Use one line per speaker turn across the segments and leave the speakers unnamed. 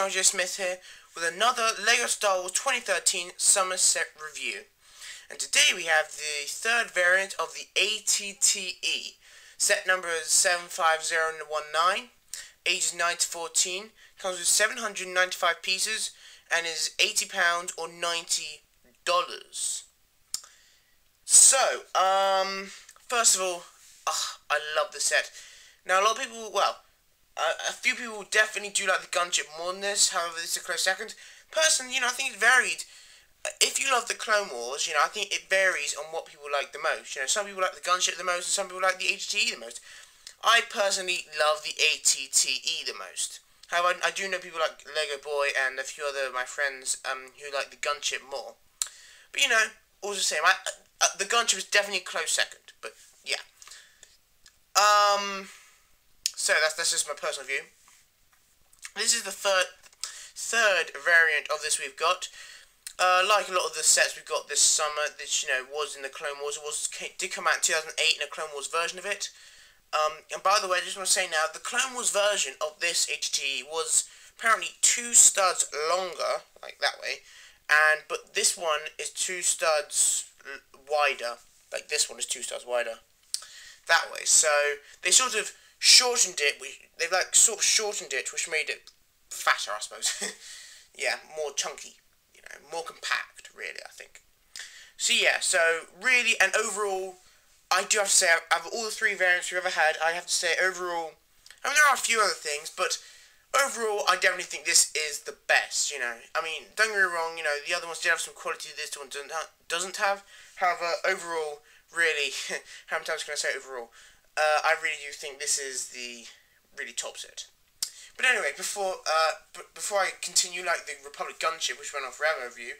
channel, Jay Smith here, with another LEGO Star Wars 2013 Summer Set Review. And today we have the third variant of the ATTE. Set number is 75019, ages 9 to 14, comes with 795 pieces, and is £80 or $90. So, first of all, I love the set. Now, a lot of people, a few people definitely do like the gunship more than this. However, this is a close second. Personally, I think it's varied. If you love the Clone Wars, I think it varies on what people like the most. Some people like the gunship the most, and some people like the ATTE the most. I personally love the ATTE the most. However, I do know people like Lego Boy and a few other of my friends who like the gunship more. But all the same, the gunship is definitely a close second. But yeah. So that's just my personal view. This is the third variant of this we've got. Like a lot of the sets we've got this summer, this was in the Clone Wars. It did come out in 2008 in a Clone Wars version of it. And by the way, I just want to say now, the Clone Wars version of this ATTE was apparently 2 studs longer, like that way, but this one is 2 studs wider, like this one is 2 studs wider, that way. So they sort of shortened it. They've sort of shortened it, which made it fatter, I suppose. Yeah, more chunky, more compact, really, I think. So yeah, so really, and overall, I do have to say, out of all the 3 variants we've ever had, I have to say overall, I mean, there are a few other things, but overall, I definitely think this is the best, I mean, don't get me wrong, the other ones did have some quality this one doesn't have. However, overall, really, how many times can I say overall? I really do think this is the really top set. But anyway, before I continue, like the Republic Gunship, which went on forever review,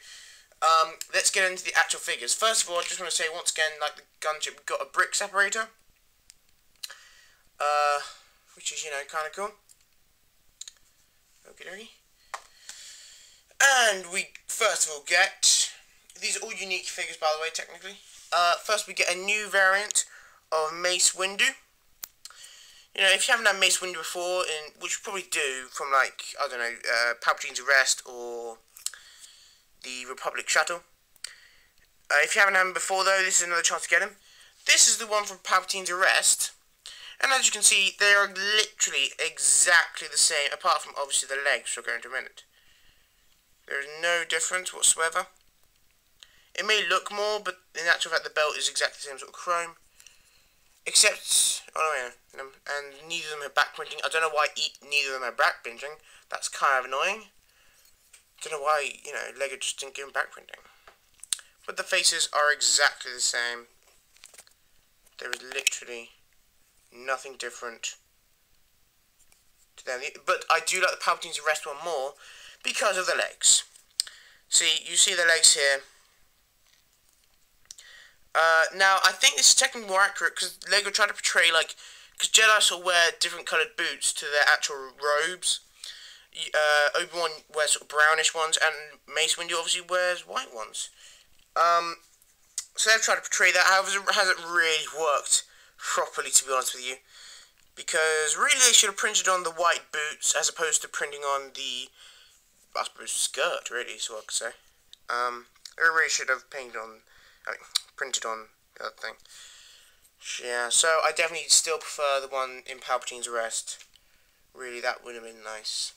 let's get into the actual figures. First of all, I just want to say once again, like the gunship, we've got a brick separator, which is kind of cool. Okay. And we first of all get, these are all unique figures, by the way, technically. First we get a new variant of Mace Windu. If you haven't had Mace Windu before, which you probably do from, like, I don't know, Palpatine's Arrest or the Republic Shuttle. If you haven't had him before, though, this is another chance to get him. This is the one from Palpatine's Arrest. And as you can see, they are literally exactly the same, apart from, obviously, the legs, which I'll go into a minute. There is no difference whatsoever. It may look more, but in actual fact, the belt is exactly the same sort of chrome. Except, and neither of them are back printing. I don't know why neither of them are back printing. That's kind of annoying. Don't know why, Lego just didn't give them back printing. But the faces are exactly the same. There is literally nothing different to them. But I do like the Palpatine's Arrest one more because of the legs. See, you see the legs here. Now, I think this is technically more accurate because Lego tried to portray, because Jedi sort of wear different coloured boots to their actual robes. Obi-Wan wears sort of brownish ones, and Mace Windu obviously wears white ones. So they've tried to portray that, however, it hasn't really worked properly, to be honest with you. Because really they should have printed on the white boots as opposed to printing on the, I suppose, skirt, really, is what I could say. They really should have printed on the other thing. Yeah, so I definitely still prefer the one in Palpatine's Arrest. Really, that would have been nice.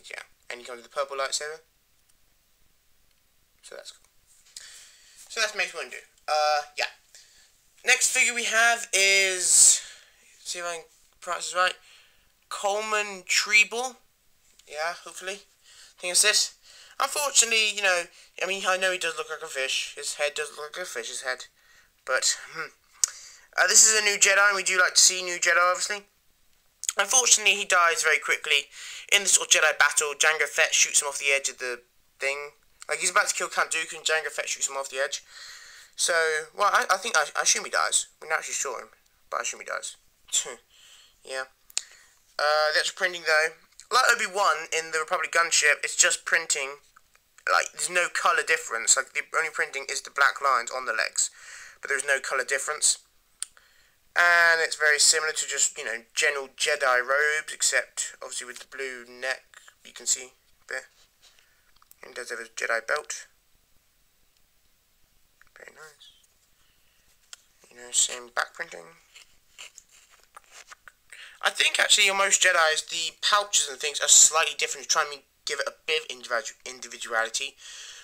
Yeah, and you come to the purple lightsaber. So that's cool. So that's Mace Windu. Yeah. Next figure we have is, see if I can pronounce this right, Coleman Treble. Yeah, hopefully. I think that's it. Unfortunately, I mean, I know he does look like a fish. His head does look like a fish's head. But, this is a new Jedi, and we do like to see new Jedi, obviously. Unfortunately, he dies very quickly. In this sort of Jedi battle, Jango Fett shoots him off the edge of the thing. Like, he's about to kill Count Dooku, and Jango Fett shoots him off the edge. So, well, I assume he dies. We're not actually sure him, but I assume he dies. Yeah. The actual printing, though, like Obi-Wan in the Republic Gunship, it's just printing. There's no colour difference. The only printing is the black lines on the legs, but there's no colour difference. And it's very similar to just, general Jedi robes, except obviously with the blue neck can see there. And does have a Jedi belt. Very nice. You know, same back printing. I think actually on most Jedis, the pouches and things are slightly different to try and give it a bit of individuality.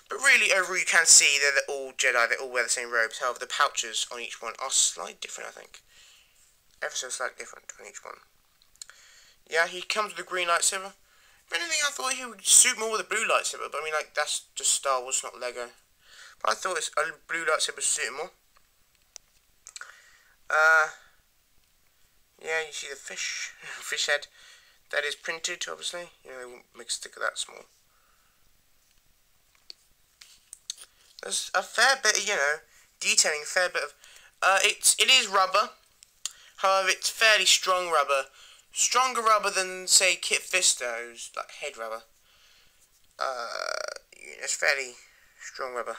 But really, overall, you can see they're all Jedi, they all wear the same robes. However, the pouches on each one are slightly different, I think. Ever so slightly different on each one. Yeah, he comes with a green lightsaber. If anything, I thought he would suit more with a blue lightsaber, but I mean, like, that's just Star Wars, not Lego. But I thought a blue lightsaber would suit him more. Yeah, you see the fish head. That is printed, obviously. You know, they won't make a sticker that small. There's a fair bit of, you know, detailing, a fair bit of... it is rubber. However, it's fairly strong rubber. Stronger rubber than, say, Kit Fisto's, like, head rubber. It's fairly strong rubber.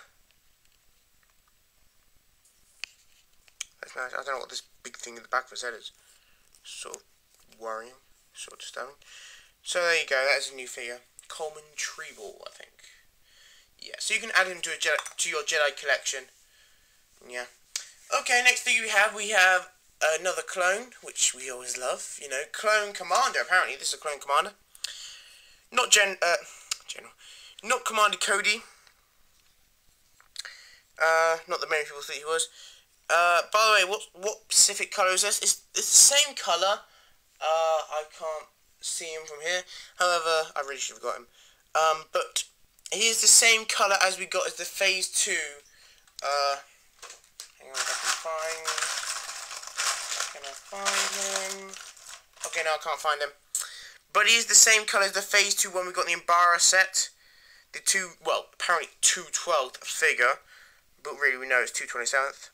That's nice. I don't know what this big thing in the back of his head is. Sort of worrying. Sort of disturbing. So there you go. That is a new figure. Coleman Treble, I think. Yeah, so you can add him to your Jedi collection. Yeah. Okay, next thing we have another clone, which we always love. You know, Clone Commander. Apparently, this is a Clone Commander. Not General. Not Commander Cody. Not that many people thought he was. By the way, what specific colour is this? It's the same colour. I can't see him from here. However, I really should have got him. But he is the same colour as we got as the Phase 2. Hang on if Can I find him? Okay, no, I can't find him. But he is the same colour as the Phase 2 one we got in the Embara set. The apparently 2/12th figure. But really we know it's 2/27th.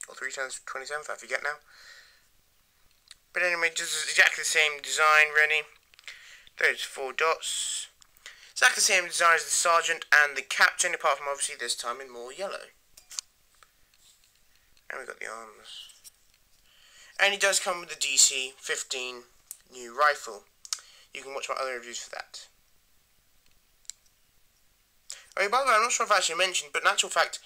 Or 3/27th, I forget now. But anyway, just exactly the same design, really. Those 4 dots. Exactly the same design as the Sergeant and the Captain, apart from obviously this time in more yellow. And we've got the arms. And he does come with the DC-15 new rifle. You can watch my other reviews for that. Oh, by the way, I'm not sure if I actually mentioned, but in actual fact,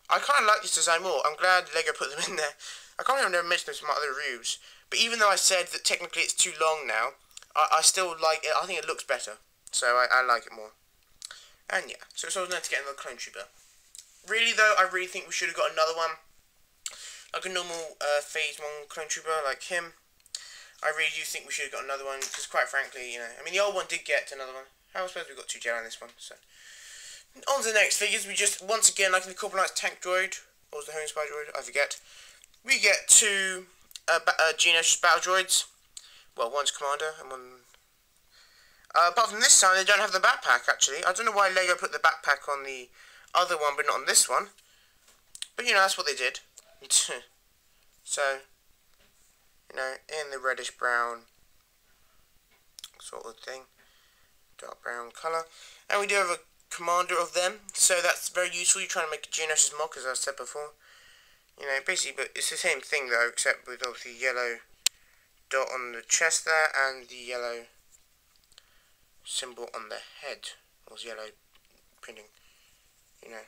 I kind of like this design more. I'm glad LEGO put them in there. I can't remember if I mentioned this in my other reviews. But even though I said that technically it's too long now, I still like it. I think it looks better. So I like it more. And yeah, so it's always nice to get another Clone Trooper. Really though, I really think we should have got another one. Like a normal Phase 1 Clone Trooper like him. I really do think we should have got another one. Because quite frankly, you know, I mean the old one did get another one. How I suppose we got 2 Jedi on this one. So on to the next figures. We just, once again, like in the Corporal Knight's tank droid. Or was the Home Spy droid? I forget. We get 2 Geonosis battle droids. Well, one's Commander and one... apart from this time, they don't have the backpack, actually. I don't know why LEGO put the backpack on the other one, but not on this one. But, you know, that's what they did. So, you know, in the reddish-brown sort of thing. Dark brown colour. And we do have a Commander of them, so that's very useful. You're trying to make a Geonosis mock, as I said before. You know, basically, but it's the same thing, though, except with obviously yellow dot on the chest there, and the yellow symbol on the head, or yellow printing, you know.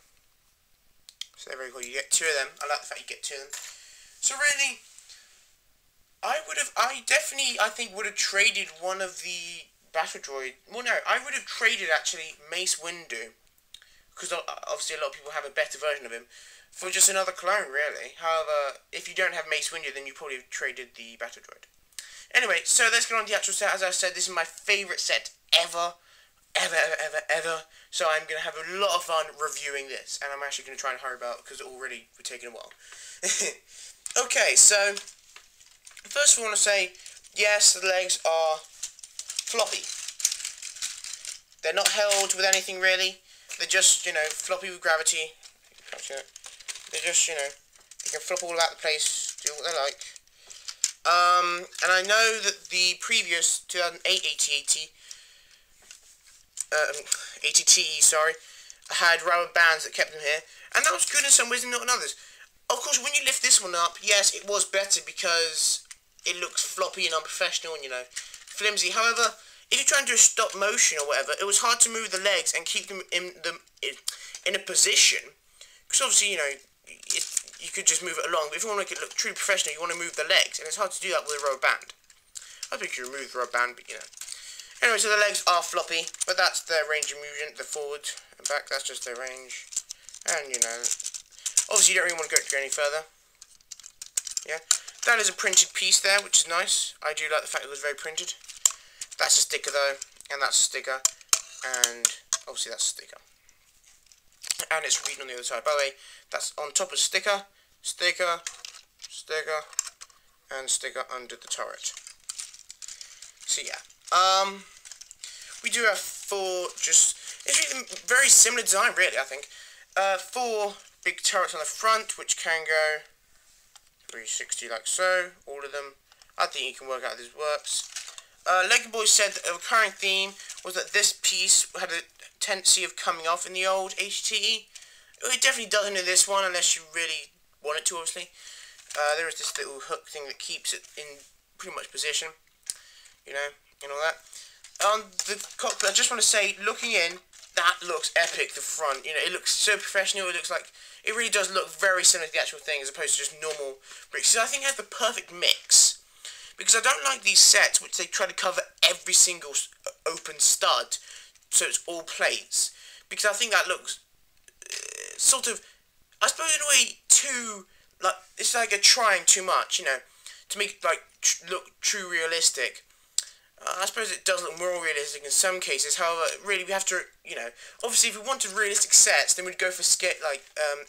So they're very cool. You get 2 of them. I like the fact you get 2 of them. So really, I think would have traded one of the battle droid. Well, no, I would have traded actually Mace Windu, because obviously a lot of people have a better version of him, for just another clone, really. However, if you don't have Mace Windu, then you probably have traded the battle droid. Anyway, so let's get on to the actual set. As I said, this is my favourite set ever. Ever. So I'm going to have a lot of fun reviewing this. And I'm actually going to try and hurry about, because already we're taking a while. Okay, so first I want to say, yes, the legs are floppy. They're not held with anything, really. They're just, you know, floppy with gravity. They're just, you know, they can flop all about the place, do what they like. And I know that the previous 2008 ATT, sorry, had rubber bands that kept them here, and that was good in some ways and not in others. Of course, when you lift this one up, yes, it was better because it looks floppy and unprofessional and, you know, flimsy. However, if you try and do a stop motion or whatever, it was hard to move the legs and keep them in a position. Because obviously, you know, you could just move it along. But if you want to make it look truly professional, you want to move the legs, and it's hard to do that with a rubber band. I think you remove the rubber band, but you know. Anyway, so the legs are floppy, but that's their range of movement, the forward and back. That's just their range, and you know, obviously you don't really want to go any further. Yeah, that is a printed piece there, which is nice. I do like the fact it was very printed. That's a sticker though, and that's a sticker, and obviously that's a sticker. And it's written on the other side. By the way, that's on top of sticker, sticker, sticker, and sticker under the turret. So yeah, we do have four, it's really very similar design really, I think. 4 big turrets on the front, which can go 360 like so, all of them. I think you can work out how this works. Lego Boys said that a recurring theme was that this piece had a tendency of coming off in the old HTE. It definitely doesn't in this one, unless you really want it to, obviously. There is this little hook thing that keeps it in pretty much position, you know, and all that. On the cockpit, I just want to say, looking in, that looks epic, the front, you know, it looks so professional, it looks like, it really does look very similar to the actual thing, as opposed to just normal bricks. So I think it has the perfect mix. Because I don't like these sets which they try to cover every single open stud, so it's all plates. Because I think that looks sort of, I suppose in a way, too, like, it's like a trying too much, you know, to make it, like, look true realistic. I suppose it does look more realistic in some cases, however, really we have to, you know, obviously if we wanted realistic sets, then we'd go for, like,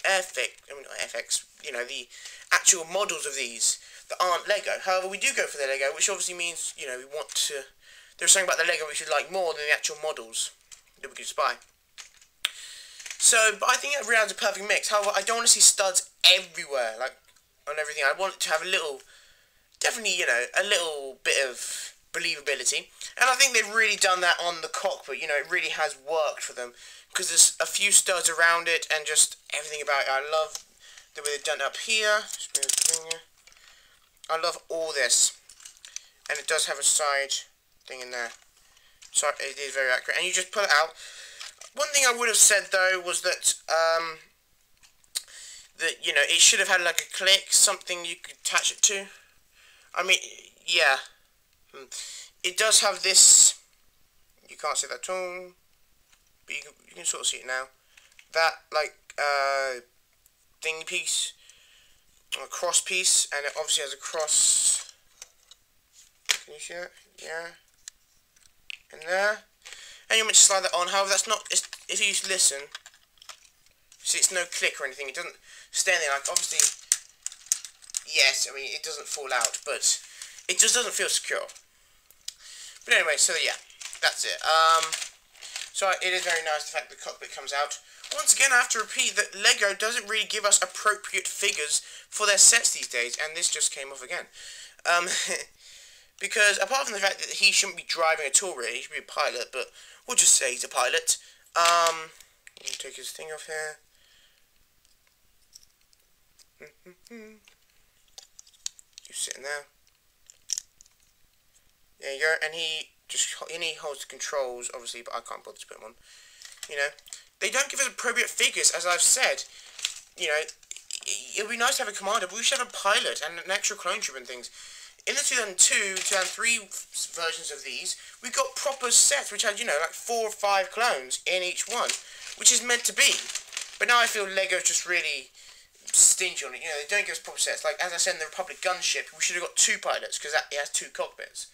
FX, you know, the actual models of these that aren't Lego. However, we do go for the Lego, which obviously means, you know, we want to, there's something about the Lego we should like more than the actual models that we could just buy. So, but I think it really has a perfect mix. However, I don't want to see studs everywhere, like, on everything. I want it to have a little, definitely, you know, a little bit of believability. And I think they've really done that on the cockpit, you know, it really has worked for them. Because there's a few studs around it, and just everything about it. I love the way they've done it up here. I love all this. And it does have a side thing in there. So it is very accurate. And you just pull it out. One thing I would have said though was that you know, it should have had like a click, something you could attach it to. I mean, yeah. It does have this, you can't see that at all, but you can sort of see it now. That like thingy piece, a cross piece, and it obviously has a cross. Can you see that? Yeah. And there. And you're meant to slide that on. However, that's not. If you listen, see, it's no click or anything. It doesn't stay in there. Like obviously, yes. I mean, it doesn't fall out, but it just doesn't feel secure. But anyway, so yeah, that's it. So it is very nice the fact that the cockpit comes out. Once again, I have to repeat that Lego doesn't really give us appropriate figures for their sets these days, and this just came off again. Because apart from the fact that he shouldn't be driving at all, really, he should be a pilot, but we'll just say he's a pilot. Take his thing off here. He's sitting there. There you go, and he holds the controls, obviously, but I can't bother to put them on. You know, they don't give us appropriate figures, as I've said. You know, it would be nice to have a commander, but we should have a pilot and an extra clone troop and things. In the 2002, 2003 versions of these, we got proper sets which had, you know, like 4 or 5 clones in each one, which is meant to be. But now I feel Lego's just really stingy on it. You know, they don't give us proper sets. Like, as I said in the Republic gunship, we should have got 2 pilots, because it has 2 cockpits.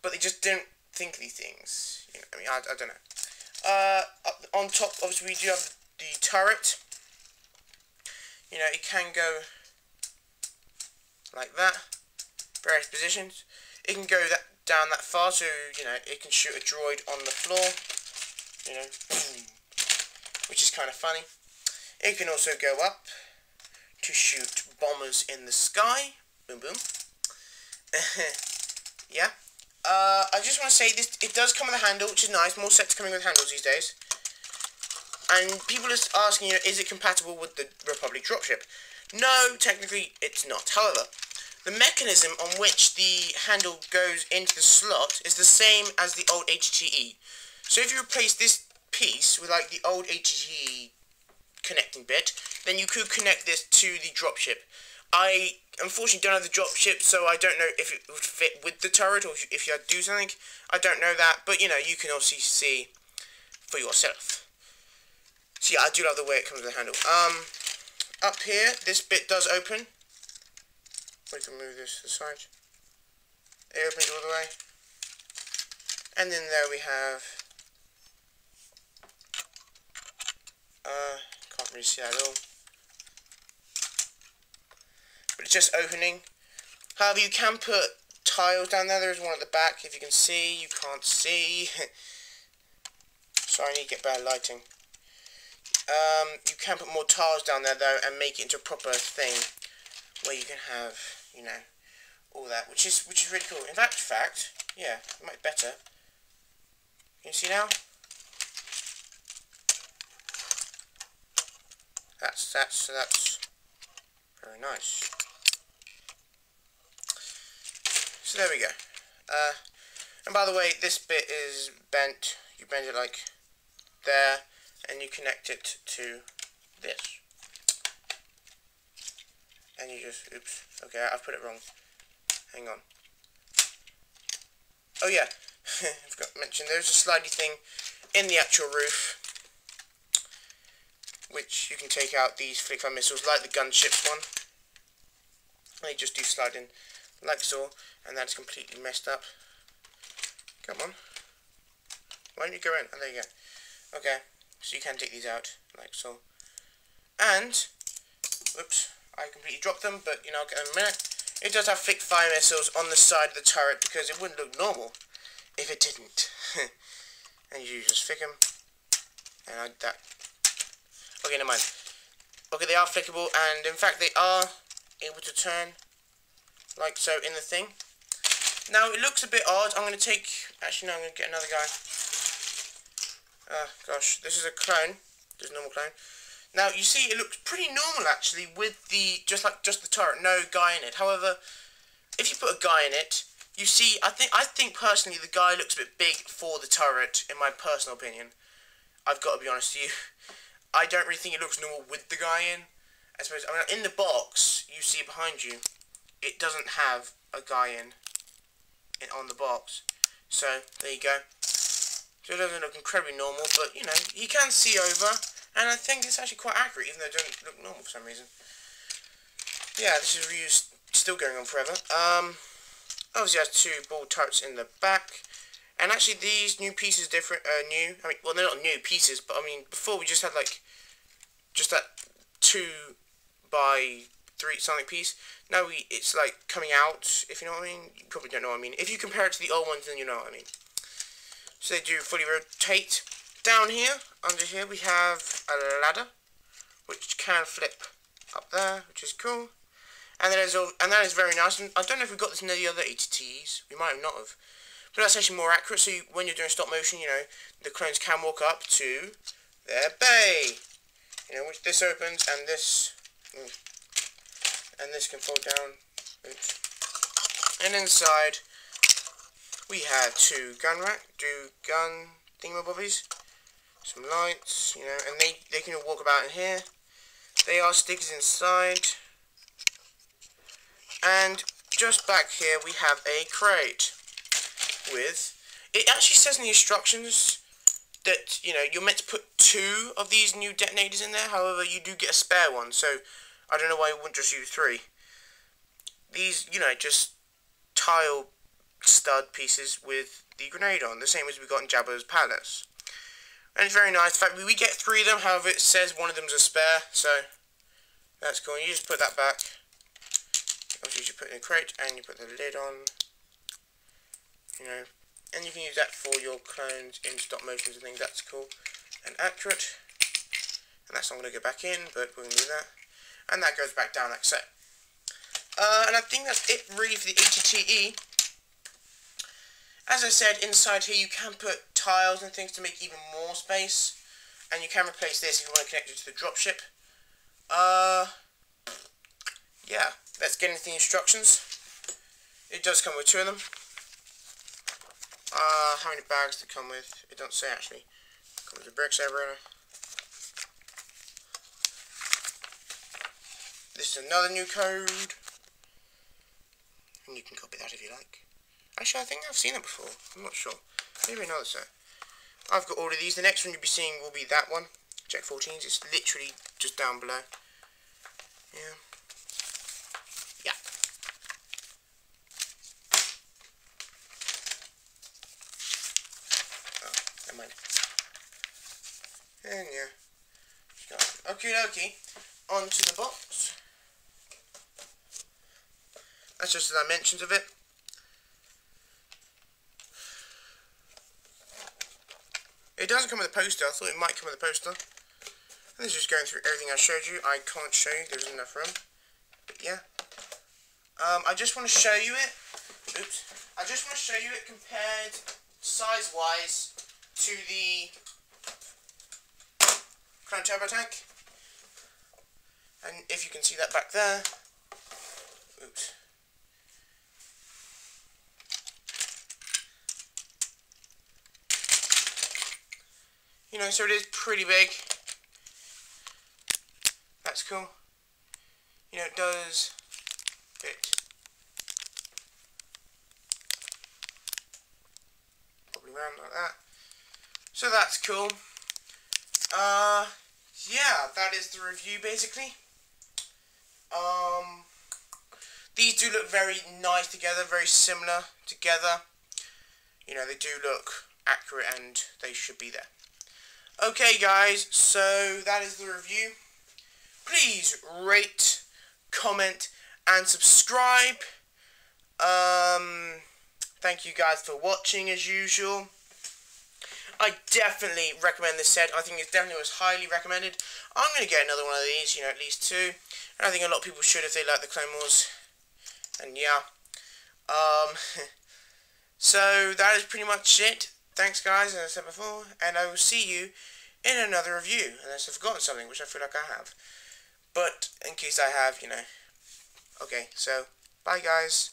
But they just don't think these things. You know, I mean, I don't know. On top, obviously, we do have the turret. You know, it can go like that. Various positions. It can go down that far, so, you know, it can shoot a droid on the floor. You know, which is kind of funny. It can also go up to shoot bombers in the sky. Boom, boom. Yeah. I just want to say this. It does come with a handle, which is nice. More sets coming with handles these days. And people are asking, you know, is it compatible with the Republic dropship? No, technically it's not. However, the mechanism on which the handle goes into the slot is the same as the old HDTE. So if you replace this piece with like the old HDTE connecting bit, then you could connect this to the dropship. I unfortunately don't have the dropship, so I don't know if it would fit with the turret or if you had to do something. I don't know that, but you know, you can obviously see for yourself. So yeah, I do love the way it comes with the handle. Up here, this bit does open. We can move this to the side. It opens all the way. And then there we have, can't really see that at all. But it's just opening. However, you can put tiles down there. There's one at the back. If you can see, you can't see. Sorry, I need to get better lighting. You can put more tiles down there though, and make it into a proper thing where you can have, you know, all that, which is really cool. In fact, yeah, it might be better. Can you see now? That's very nice. So there we go. And by the way, this bit is bent. You bend it like there, and you connect it to this. And you just, oops, okay, I've put it wrong. Hang on. Oh yeah, I forgot to mention, there's a slidey thing in the actual roof, which you can take out these flick-fire missiles, like the gunship's one. They just do slide in like so, and that's completely messed up. Come on. Why don't you go in? Oh, there you go. Okay, so you can take these out, like so. And, whoops, I completely dropped them, but you know, I'll get them in a minute. It does have flick-fire missiles on the side of the turret, because it wouldn't look normal if it didn't. And you just flick them, and that. Okay, never mind. Okay, they are flickable, and in fact they are able to turn like so in the thing. Now it looks a bit odd. I'm going to take, actually no, I'm going to get another guy. Gosh, this is a clone. This is a normal clone. Now you see it looks pretty normal actually with the, just the turret, no guy in it. However, if you put a guy in it, you see, I think personally the guy looks a bit big for the turret, in my personal opinion. I've got to be honest with you. I don't really think it looks normal with the guy in. I suppose, I mean, in the box, you see behind you, it doesn't have a guy in on the box. So, there you go. So it doesn't look incredibly normal, but, you know, you can see over, and I think it's actually quite accurate, even though it doesn't look normal for some reason. Yeah, this is review still going on forever. Obviously it has two ball turrets in the back. And actually these new pieces different, new, I mean, well they're not new pieces, but I mean, before we just had like, just that 2 by 3 something piece. Now it's like coming out, if you know what I mean. You probably don't know what I mean. If you compare it to the old ones, then you know what I mean. So they do fully rotate. Down here, under here, we have a ladder, which can flip up there, which is cool. And that is very nice. And I don't know if we got this in the other ATTs. We might have not have. But that's actually more accurate, so when you're doing stop motion, you know, the clones can walk up to their bay. You know, which this opens, and this can fold down. Oops. And inside, we have 2 gun thingamabobbies, some lights, you know, and they can walk about in here. They are stickers inside. And just back here, we have a crate. It actually says in the instructions that, you know, you're meant to put 2 of these new detonators in there. However, you do get a spare one, so I don't know why you wouldn't just use 3. These, you know, just tile stud pieces with the grenade on, the same as we got in Jabba's Palace. And it's very nice. In fact, we get 3 of them. However, it says one of them's a spare, so that's cool. You just put that back. Obviously, you put it in a crate and you put the lid on. You know, and you can use that for your clones in stop motions and things. That's cool and accurate. And that's not going to go back in, but we're going to do that. And that goes back down like so. And I think that's it really for the ATTE. As I said, inside here you can put tiles and things to make even more space. And you can replace this if you want to connect it to the dropship. Yeah, let's get into the instructions. It does come with 2 of them. How many bags they come with? It doesn't say actually. Comes with a brick saber. This is another new code. And you can copy that if you like. Actually, I think I've seen it before. I'm not sure. Maybe another set. I've got all of these. The next one you'll be seeing will be that one. Check 14s. It's literally just down below. Yeah. Yeah. Oh, never mind. And yeah. Okie dokie. Onto the box. That's just the dimensions of it. It doesn't come with a poster. I thought it might come with a poster. And this is just going through everything I showed you. I can't show you. There's enough room. But yeah. I just want to show you it. Oops. I just want to show you it compared size-wise to the Crown Turbo Tank. And if you can see that back there. Oops. You know, so it is pretty big. That's cool. You know, it does fit. Probably round like that. So that's cool. Yeah, that is the review basically. These do look very nice together, very similar together. You know, they do look accurate and they should be there. Okay guys, so that is the review. Please rate, comment and subscribe. Thank you guys for watching as usual. I definitely recommend this set. I think it definitely was highly recommended. I'm going to get another one of these, you know, at least 2. And I think a lot of people should if they like the Clone Wars. And yeah. So that is pretty much it. Thanks guys, as I said before. And I will see you in another review. Unless I've forgotten something, which I feel like I have. But in case I have, you know. Okay, so bye guys.